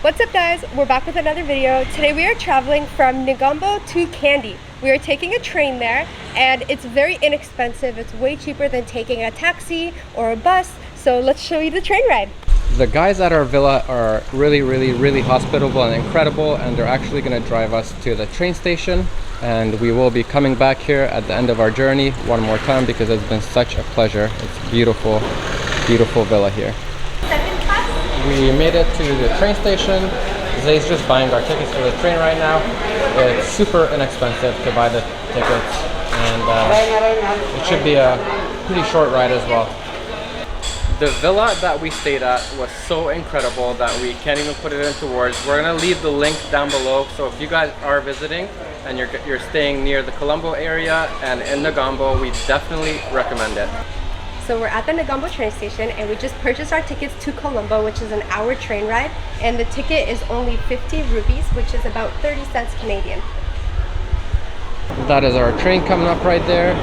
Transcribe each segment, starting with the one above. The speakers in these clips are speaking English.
What's up guys, we're back with another video. Today we are traveling from Negombo to Kandy. We are taking a train there and it's very inexpensive. It's way cheaper than taking a taxi or a bus. So let's show you the train ride. The guys at our villa are really hospitable and incredible, and they're actually going to drive us to the train station, and we will be coming back here at the end of our journey one more time because it's been such a pleasure. It's beautiful villa here. We made it to the train station. Zay's just buying our tickets for the train right now. It's super inexpensive to buy the tickets, and it should be a pretty short ride as well. The villa that we stayed at was so incredible that we can't even put it into words. We're gonna leave the link down below, so if you guys are visiting and you're staying near the Colombo area and in Negombo, we definitely recommend it. So we're at the Negombo train station and we just purchased our tickets to Colombo, which is an hour train ride, and the ticket is only 50 rupees, which is about 30 cents Canadian. That is our train coming up right there.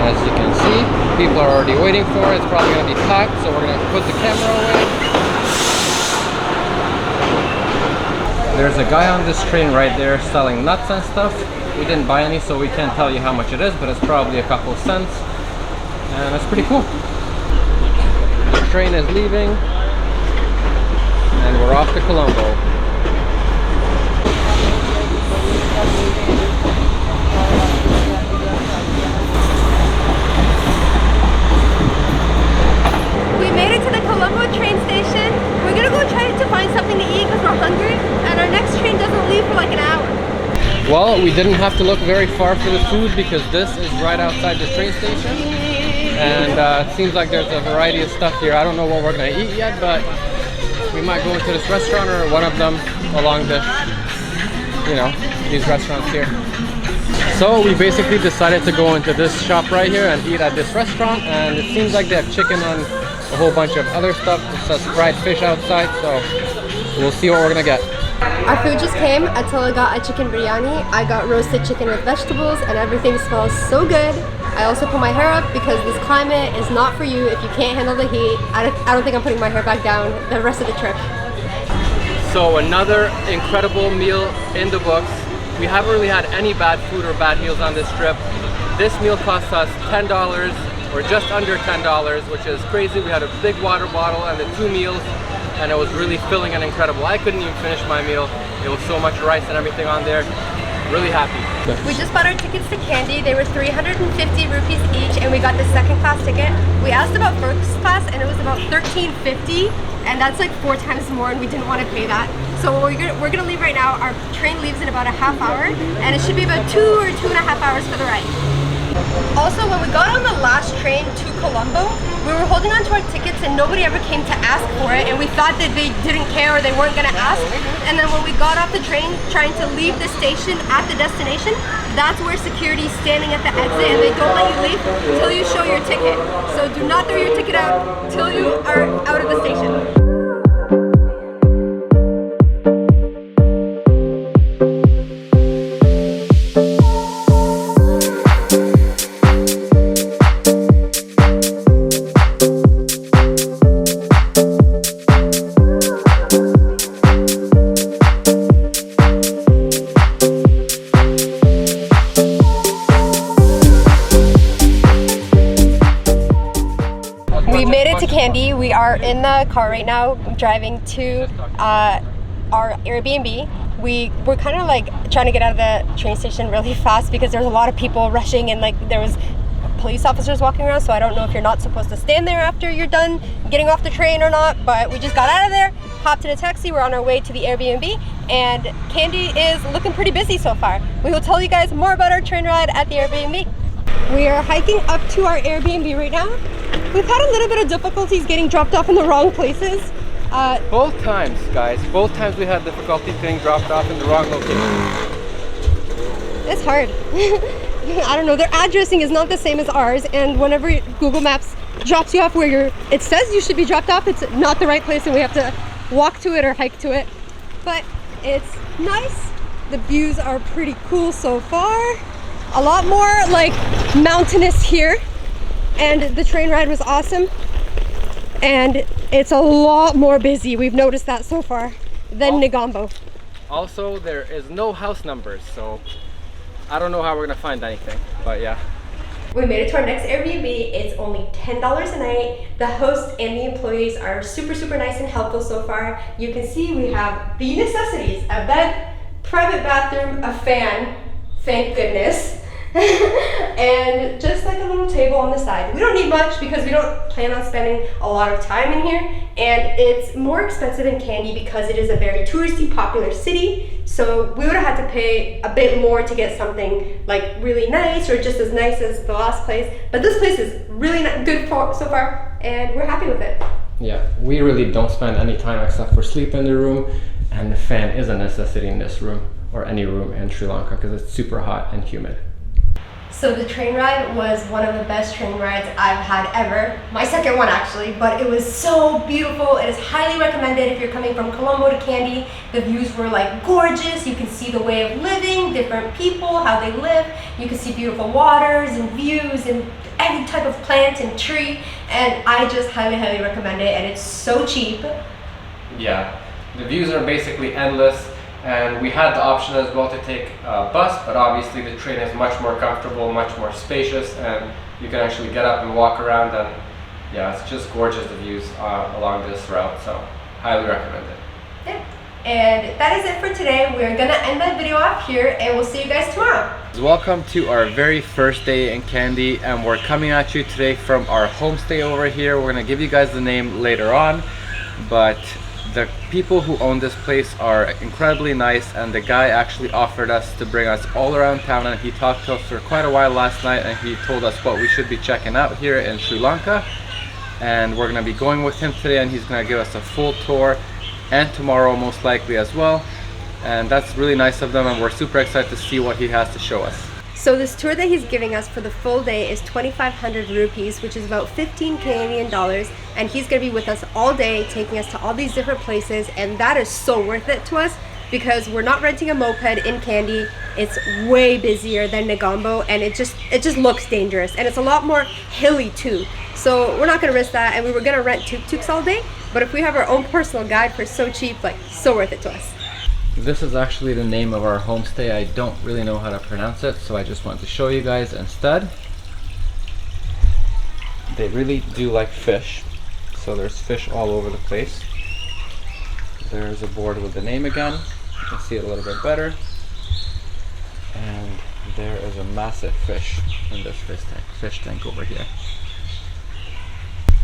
As you can see, people are already waiting for it. It's probably going to be packed, so we're going to put the camera away. There's a guy on this train right there selling nuts and stuff. We didn't buy any, so we can't tell you how much it is, but it's probably a couple of cents. And it's pretty cool. The train is leaving, and we're off to Colombo. We made it to the Colombo train station. We're gonna go try to find something to eat because we're hungry, and our next train doesn't leave for like an hour. Well, we didn't have to look very far for the food because this is right outside the train station, and it seems like there's a variety of stuff here. I don't know what we're gonna eat yet, but we might go into this restaurant or one of them along this, these restaurants here. So we basically decided to go into this shop right here and eat at this restaurant, and it seems like they have chicken on a whole bunch of other stuff. It says fried fish outside, so we'll see what we're gonna get. Our food just came. Attila got a chicken biryani. I got roasted chicken with vegetables, and everything smells so good. I also put my hair up because this climate is not for you if you can't handle the heat. I don't think I'm putting my hair back down the rest of the trip. So another incredible meal in the books. We haven't really had any bad food or bad meals on this trip. This meal cost us $10 or just under $10, which is crazy. We had a big water bottle and the 2 meals, and it was really filling and incredible. I couldn't even finish my meal. It was so much rice and everything on there. Really happy. We just bought our tickets to Kandy. They were 350 rupees each, and we got the second class ticket. We asked about first class and it was about 1350, and that's like 4 times more, and we didn't want to pay that. So we're gonna leave right now. Our train leaves in about a half hour, and it should be about 2 or 2.5 hours for the ride. Also, when we got on the last train to Colombo, we were holding on to our tickets and nobody ever came to ask for it, and we thought that they didn't care or they weren't gonna ask. And then when we got off the train trying to leave the station at the destination, that's where security is standing at the exit, and they don't let you leave until you show your ticket. So do not throw your ticket out till you are out of the station. Kandy. We are in the car right now driving to our Airbnb. We're kind of like trying to get out of the train station really fast because there's a lot of people rushing, and like there was police officers walking around, so I don't know if you're not supposed to stand there after you're done getting off the train or not, but we just got out of there, hopped in a taxi. We're on our way to the Airbnb, and Kandy is looking pretty busy so far. We will tell you guys more about our train ride at the Airbnb. We are hiking up to our Airbnb right now. We've had a little bit of difficulties getting dropped off in the wrong places. Both times, guys. Both times we had difficulties getting dropped off in the wrong location. It's hard. I don't know, their addressing is not the same as ours, and whenever Google Maps drops you off where it says you should be dropped off, it's not the right place and we have to walk to it or hike to it. But it's nice. The views are pretty cool so far. A lot more like mountainous here, and the train ride was awesome. And It's a lot more busy. We've noticed that so far than Negombo. Also, there is no house numbers, so I don't know how we're gonna find anything, but yeah. We made it to our next Airbnb. It's only $10 a night. The host and the employees are super, super nice and helpful so far. You can see we have the necessities: a bed, private bathroom, a fan, thank goodness, and just like a little table on the side. We don't need much because we don't plan on spending a lot of time in here, and it's more expensive in Kandy because it is a very touristy, popular city. So we would have had to pay a bit more to get something like really nice or just as nice as the last place. But this place is really good so far, and we're happy with it. Yeah, we really don't spend any time except for sleep in the room, and the fan is a necessity in this room or any room in Sri Lanka because it's super hot and humid. So the train ride was one of the best train rides I've had ever. My second one actually, but it was so beautiful. It is highly recommended if you're coming from Colombo to Kandy. The views were like gorgeous. You can see the way of living, different people, how they live. You can see beautiful waters and views and every type of plant and tree. And I just highly, highly recommend it. And it's so cheap. Yeah, the views are basically endless. And we had the option as well to take a bus, but obviously the train is much more comfortable, much more spacious, and you can actually get up and walk around, and yeah, it's just gorgeous, the views along this route, so highly recommend it. Yeah. And that is it for today. We're gonna end that video off here, and we'll see you guys tomorrow. Welcome to our very first day in Kandy, and we're coming at you today from our homestay over here. We're gonna give you guys the name later on, but the people who own this place are incredibly nice, and the guy actually offered us to bring us all around town, and he talked to us for quite a while last night, and he told us what we should be checking out here in Sri Lanka. And we're gonna be going with him today, and he's gonna give us a full tour, and tomorrow most likely as well. And that's really nice of them, and we're super excited to see what he has to show us. So this tour that he's giving us for the full day is 2,500 rupees, which is about 15 Canadian dollars. And he's gonna be with us all day, taking us to all these different places. And that is so worth it to us because we're not renting a moped in Kandy. It's way busier than Negombo, and it just looks dangerous. And it's a lot more hilly too. So we're not gonna risk that. And we were gonna rent tuk-tuks all day, but if we have our own personal guide for so cheap, like so worth it to us. This is actually the name of our homestay. I don't really know how to pronounce it, so I just wanted to show you guys instead. They really do like fish, so there's fish all over the place. There's a board with the name again. You can see it a little bit better. And there is a massive fish in this fish tank over here.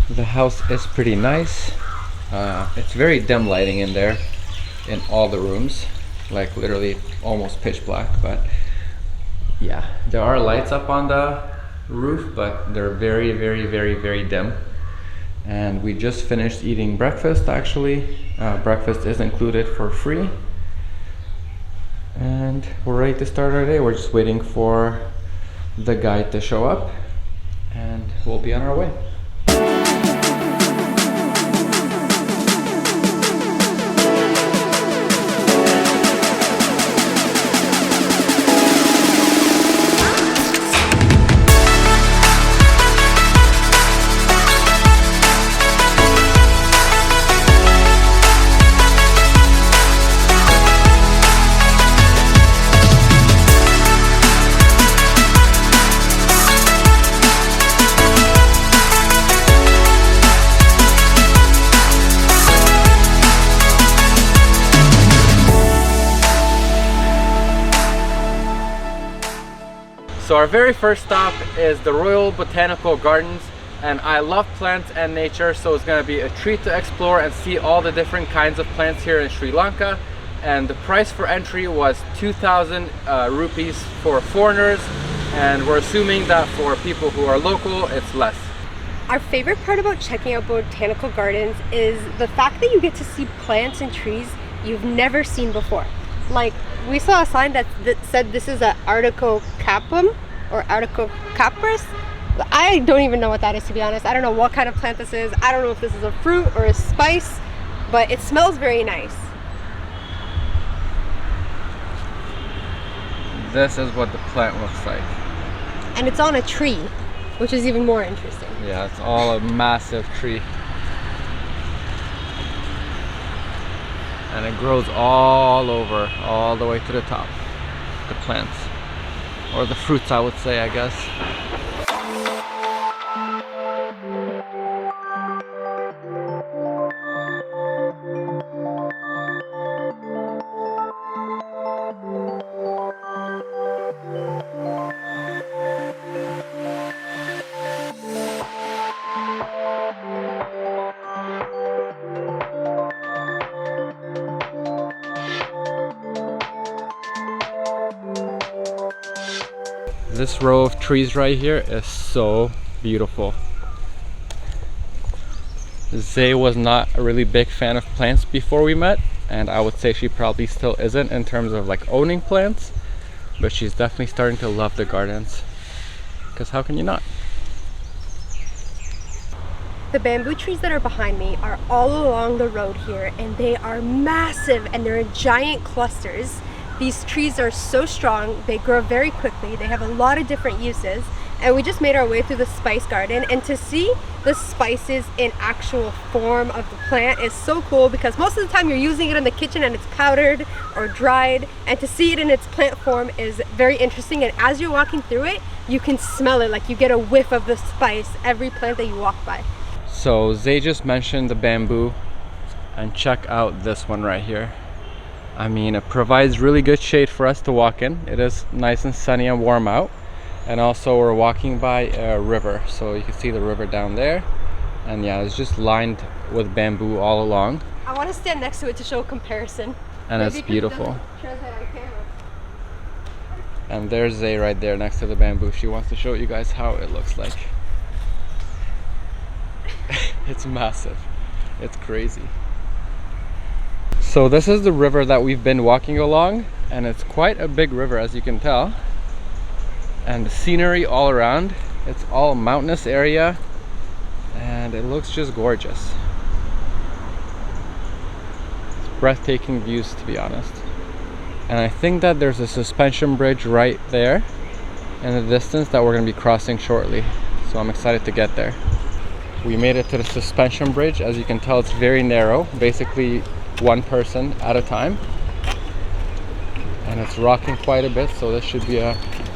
The house is pretty nice. It's very dim lighting in there, in all the rooms, like literally almost pitch black, but yeah, there are lights up on the roof, but they're very, very, very, very dim. And we just finished eating breakfast actually. Breakfast is included for free, and we're ready to start our day. We're just waiting for the guide to show up, and we'll be on our way. So our very first stop is the Royal Botanical Gardens, and I love plants and nature, so it's going to be a treat to explore and see all the different kinds of plants here in Sri Lanka. And the price for entry was 2,000 rupees for foreigners, and we're assuming that for people who are local it's less. Our favorite part about checking out botanical gardens is the fact that you get to see plants and trees you've never seen before. Like, we saw a sign that said this is an Articocapum or Articocapris. I don't even know what that is, to be honest. I don't know what kind of plant this is. I don't know if this is a fruit or a spice, but it smells very nice. This is what the plant looks like. And it's on a tree, which is even more interesting. Yeah, it's all a massive tree. And it grows all over, all the way to the top. The plants, or the fruits, I would say, I guess. This row of trees right here is so beautiful. Zay was not a really big fan of plants before we met, and I would say she probably still isn't in terms of like owning plants, but she's definitely starting to love the gardens, because how can you not? The bamboo trees that are behind me are all along the road here, and they are massive and they're in giant clusters. These trees are so strong, they grow very quickly, they have a lot of different uses, and we just made our way through the spice garden, and to see the spices in actual form of the plant is so cool, because most of the time you're using it in the kitchen and it's powdered or dried, and to see it in its plant form is very interesting. And as you're walking through it, you can smell it, like you get a whiff of the spice every plant that you walk by. So Zay just mentioned the bamboo, and check out this one right here. I mean, it provides really good shade for us to walk in. It is nice and sunny and warm out. And also we're walking by a river, so you can see the river down there. And yeah, it's just lined with bamboo all along. I want to stand next to it to show a comparison. And Maybe it's beautiful. translate on camera. And there's Zay right there next to the bamboo. She wants to show you guys how it looks like. It's massive. It's crazy. So this is the river that we've been walking along, and it's quite a big river, as you can tell. And the scenery all around, it's all mountainous area, and it looks just gorgeous. It's breathtaking views, to be honest. And I think that there's a suspension bridge right there in the distance that we're going to be crossing shortly, so I'm excited to get there. We made it to the suspension bridge. As you can tell, it's very narrow, basically one person at a time, and it's rocking quite a bit, so this should be a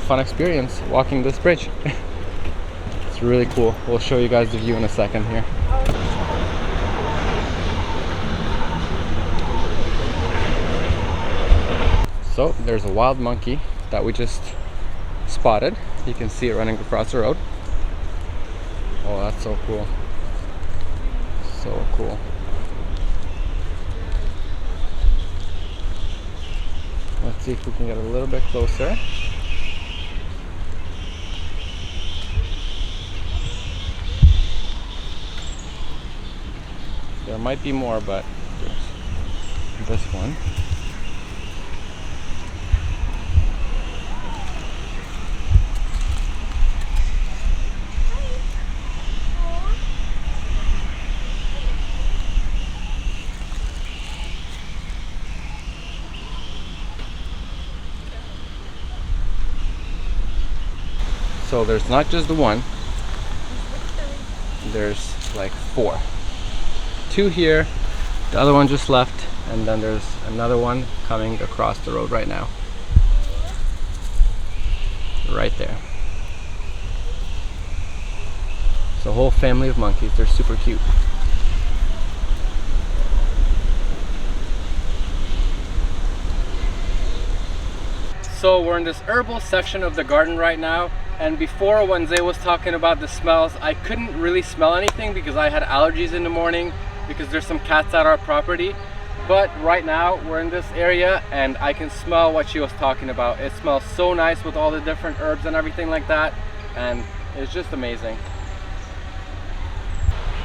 fun experience walking this bridge. It's really cool. We'll show you guys the view in a second here. So there's a wild monkey that we just spotted. You can see it running across the road. Oh, that's so cool. So cool. Let's see if we can get a little bit closer. There might be more, but there's this one. So there's not just the one, there's like 4. 2 here, the other one just left, and then there's another one coming across the road right now. Right there. It's a whole family of monkeys, they're super cute. So we're in this herbal section of the garden right now, and before, when Zay was talking about the smells, I couldn't really smell anything because I had allergies in the morning because there's some cats at our property. But right now we're in this area and I can smell what she was talking about. It smells so nice with all the different herbs and everything like that, and it's just amazing.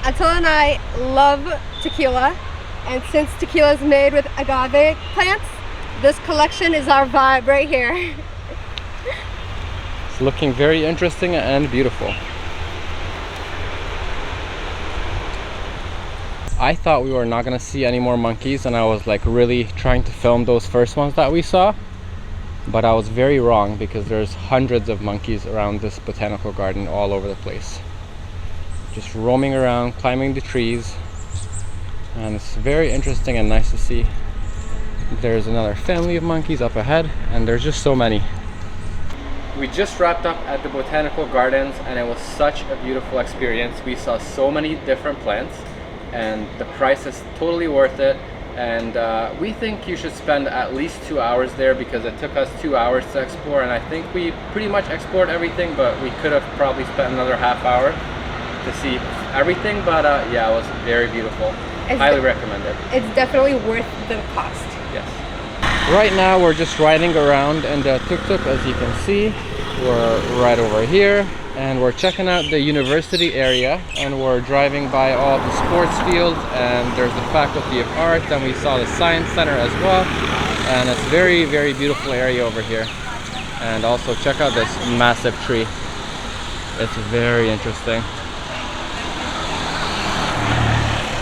Attila and I love tequila, and since tequila is made with agave plants, this collection is our vibe right here. It's looking very interesting and beautiful. I thought we were not gonna see any more monkeys, and I was like really trying to film those first ones that we saw, but I was very wrong because there's hundreds of monkeys around this botanical garden all over the place, just roaming around, climbing the trees, and it's very interesting and nice to see. There's another family of monkeys up ahead, and there's just so many. We just wrapped up at the Botanical Gardens, and it was such a beautiful experience. We saw so many different plants, and the price is totally worth it. And we think you should spend at least 2 hours there, because it took us 2 hours to explore, and I think we pretty much explored everything, but we could have probably spent another half hour to see everything. But yeah, it was very beautiful. Highly recommend it. It's definitely worth the cost. Yes. Right now we're just riding around in the tuk-tuk. As you can see, we're right over here, and we're checking out the university area, and we're driving by all the sports fields, and there's the Faculty of Art, and we saw the Science Center as well, and it's very, very beautiful area over here. And also check out this massive tree. It's very interesting.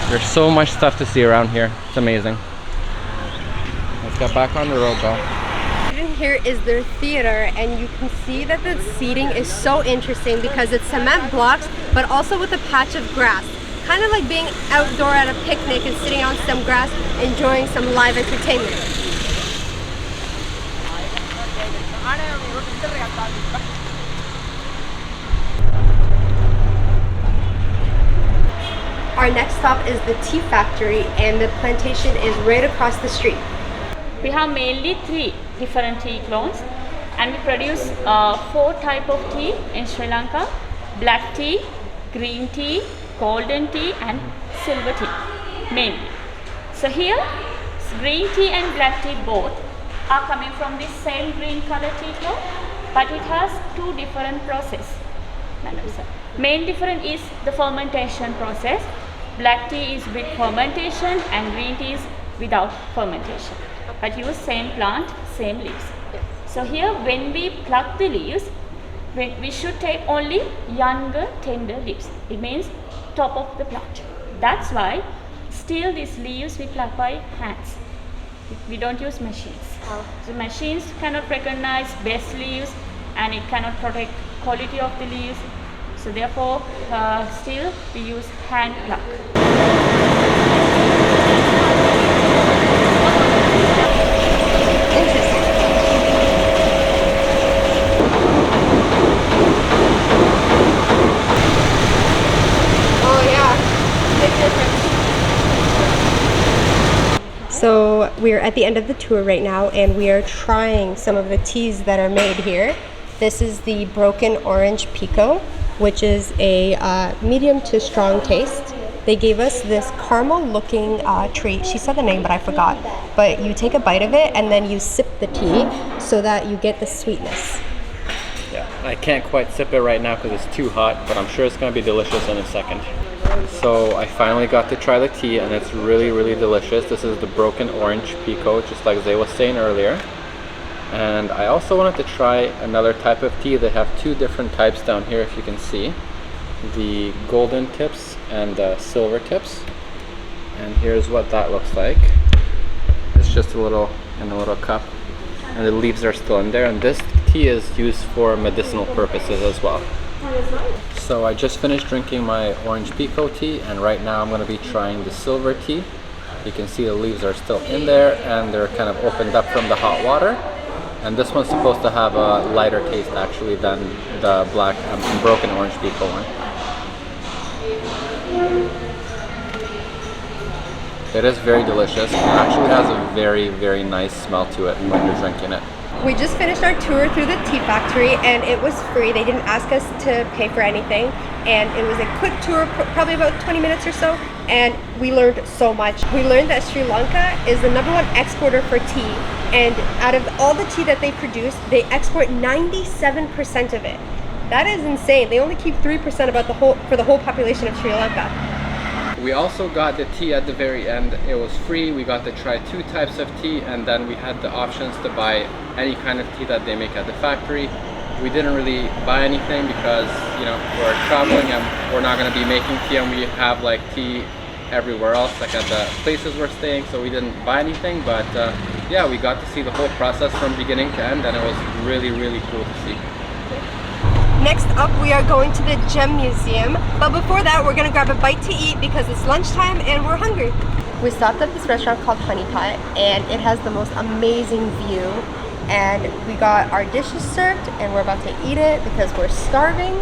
There's so much stuff to see around here. It's amazing. Let's get back on the road though. Here is their theater, and you can see that the seating is so interesting because it's cement blocks, but also with a patch of grass. Kind of like being outdoor at a picnic and sitting on some grass, enjoying some live entertainment. Our next stop is the tea factory, and the plantation is right across the street. We have mainly 3 different tea clones, and we produce 4 types of tea in Sri Lanka: black tea, green tea, golden tea, and silver tea mainly. So here, green tea and black tea both are coming from the same green color tea clone, but it has 2 different processes. Main difference is the fermentation process. Black tea is with fermentation and green tea is without fermentation, but use same plant, same leaves. So here, when we pluck the leaves, we should take only younger, tender leaves. It means top of the plant. That's why still these leaves we pluck by hands. We don't use machines. The machines cannot recognize best leaves, and it cannot protect quality of the leaves. So therefore, still we use hand pluck. Interesting. Oh yeah, big difference. So we're at the end of the tour right now, and we are trying some of the teas that are made here. This is the Broken Orange Pico, which is a medium to strong taste. They gave us this caramel looking treat. She said the name, but I forgot. But you take a bite of it and then you sip the tea so that you get the sweetness. Yeah, I can't quite sip it right now because it's too hot, but I'm sure it's going to be delicious in a second. So I finally got to try the tea, and it's really, really delicious. This is the Broken Orange Pico, just like Zay was saying earlier. And I also wanted to try another type of tea. They have 2 different types down here, if you can see. The golden tips and the silver tips. And here's what that looks like. It's just a little in a little cup, and the leaves are still in there. And this tea is used for medicinal purposes as well. So I just finished drinking my orange pico tea, and right now I'm going to be trying the silver tea. You can see the leaves are still in there, and they're kind of opened up from the hot water. And this one's supposed to have a lighter taste actually than the black Broken Orange Pico one. It is very delicious. It actually has a very, very nice smell to it when you're drinking it. We just finished our tour through the tea factory, and it was free. They didn't ask us to pay for anything, and it was a quick tour, probably about 20 minutes or so, and we learned so much. We learned that Sri Lanka is the #1 exporter for tea, and out of all the tea that they produce, they export 97% of it. That is insane. They only keep 3% for the whole population of Sri Lanka. We also got the tea at the very end. It was free. We got to try 2 types of tea, and then we had the options to buy any kind of tea that they make at the factory. We didn't really buy anything because, you know, we're traveling and we're not going to be making tea, and we have like tea everywhere else, like at the places we're staying, so we didn't buy anything. But yeah, we got to see the whole process from beginning to end, and it was really, really cool to see. Next up, we are going to the Gem Museum, but before that, we're gonna grab a bite to eat because it's lunchtime and we're hungry. We stopped at this restaurant called Honey Pot, and it has the most amazing view. And we got our dishes served, and we're about to eat it because we're starving.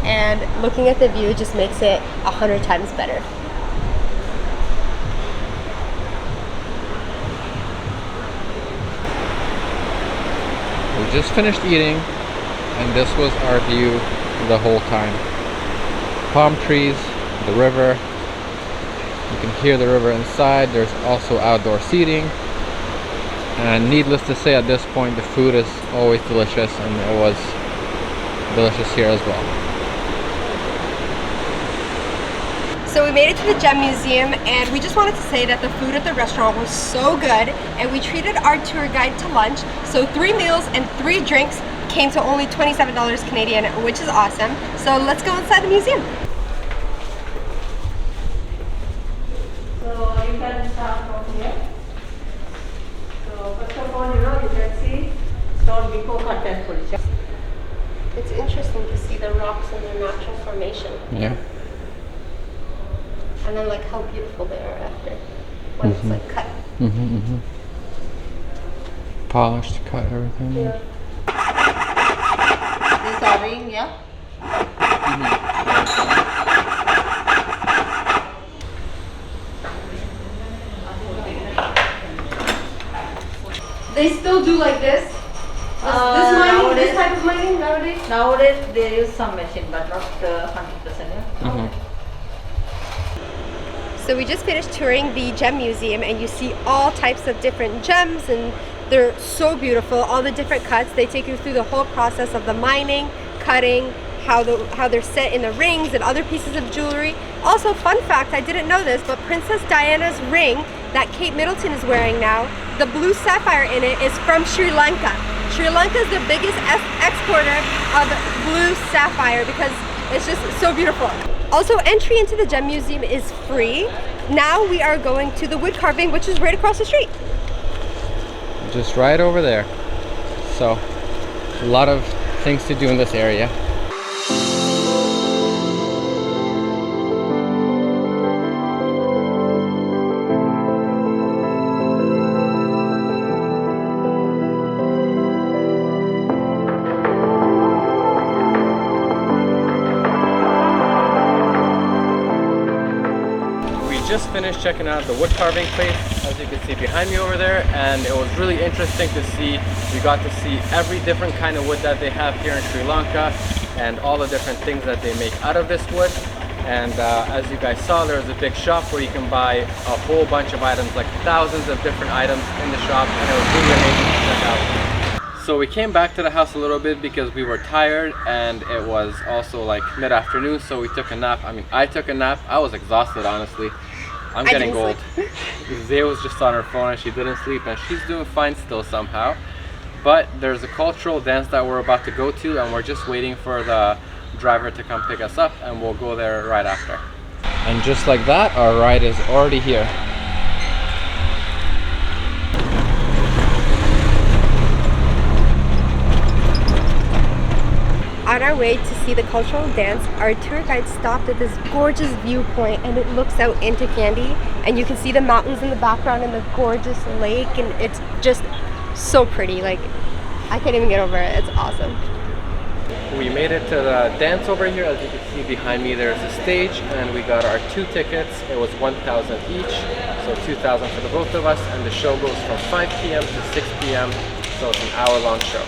And looking at the view just makes it 100 times better. We just finished eating, and this was our view the whole time. Palm trees, the river. You can hear the river inside. There's also outdoor seating. And needless to say, at this point, the food is always delicious, and it was delicious here as well. So we made it to the Gem Museum, and we just wanted to say that the food at the restaurant was so good, and we treated our tour guide to lunch. So 3 meals and 3 drinks came to only $27 Canadian, which is awesome. So let's go inside the museum. So you can start from here. So first of all, you can see stone before cut and culture. It's interesting to see the rocks in their natural formation. Yeah. And then like how beautiful they are after when it's like cut. Polished, cut, everything. Yeah. These are ring, yeah? They still do like this? This mining, this type of mining nowadays? Nowadays they use some machine, but not 100%. Yeah? So we just finished touring the Gem Museum, and you see all types of different gems, and they're so beautiful. All the different cuts, they take you through the whole process of the mining, cutting, how they're set in the rings and other pieces of jewelry. Also, fun fact, I didn't know this, but Princess Diana's ring that Kate Middleton is wearing now, the blue sapphire in it is from Sri Lanka. Sri Lanka is the biggest exporter of blue sapphire because it's just so beautiful. Also, entry into the Gem Museum is free. Now we are going to the wood carving, which is right across the street. Just right over there. So, a lot of things to do in this area. Just finished checking out the wood carving place, as you can see behind me over there, and it was really interesting to see. We got to see every different kind of wood that they have here in Sri Lanka and all the different things that they make out of this wood. And as you guys saw, there's a big shop where you can buy a whole bunch of items, like thousands of different items in the shop, and it was really amazing to check out. So we came back to the house a little bit because we were tired, and it was also like mid-afternoon, so we took a nap. I mean, I took a nap. I was exhausted, honestly. I'm getting old. Zay was just on her phone and she didn't sleep, and she's doing fine still somehow. But there's a cultural dance that we're about to go to, and we're just waiting for the driver to come pick us up, and we'll go there right after. And just like that, our ride is already here. On our way to see the cultural dance, our tour guide stopped at this gorgeous viewpoint, and it looks out into Kandy, and you can see the mountains in the background and the gorgeous lake, and it's just so pretty. Like, I can't even get over it. It's awesome. We made it to the dance over here. As you can see behind me, there's a stage, and we got our 2 tickets. It was 1,000 each, so 2,000 for the both of us, and the show goes from 5 p.m. to 6 p.m., so it's an hour-long show.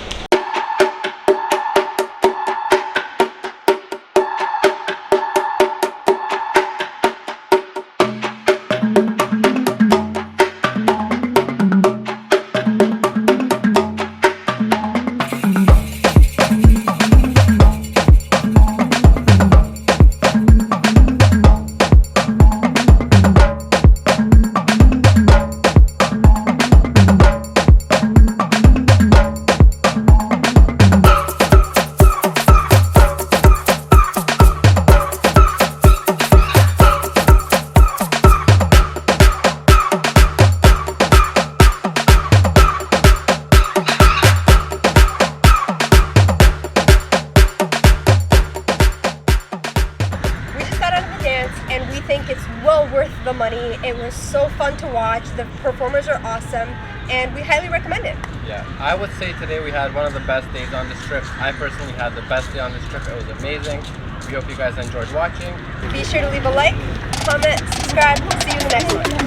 think it's well worth the money. It was so fun to watch. The performers are awesome, and we highly recommend it. Yeah, I would say today we had one of the best days on this trip. I personally had the best day on this trip. It was amazing. We hope you guys enjoyed watching. Be sure to leave a like, comment, subscribe. See you in the next one.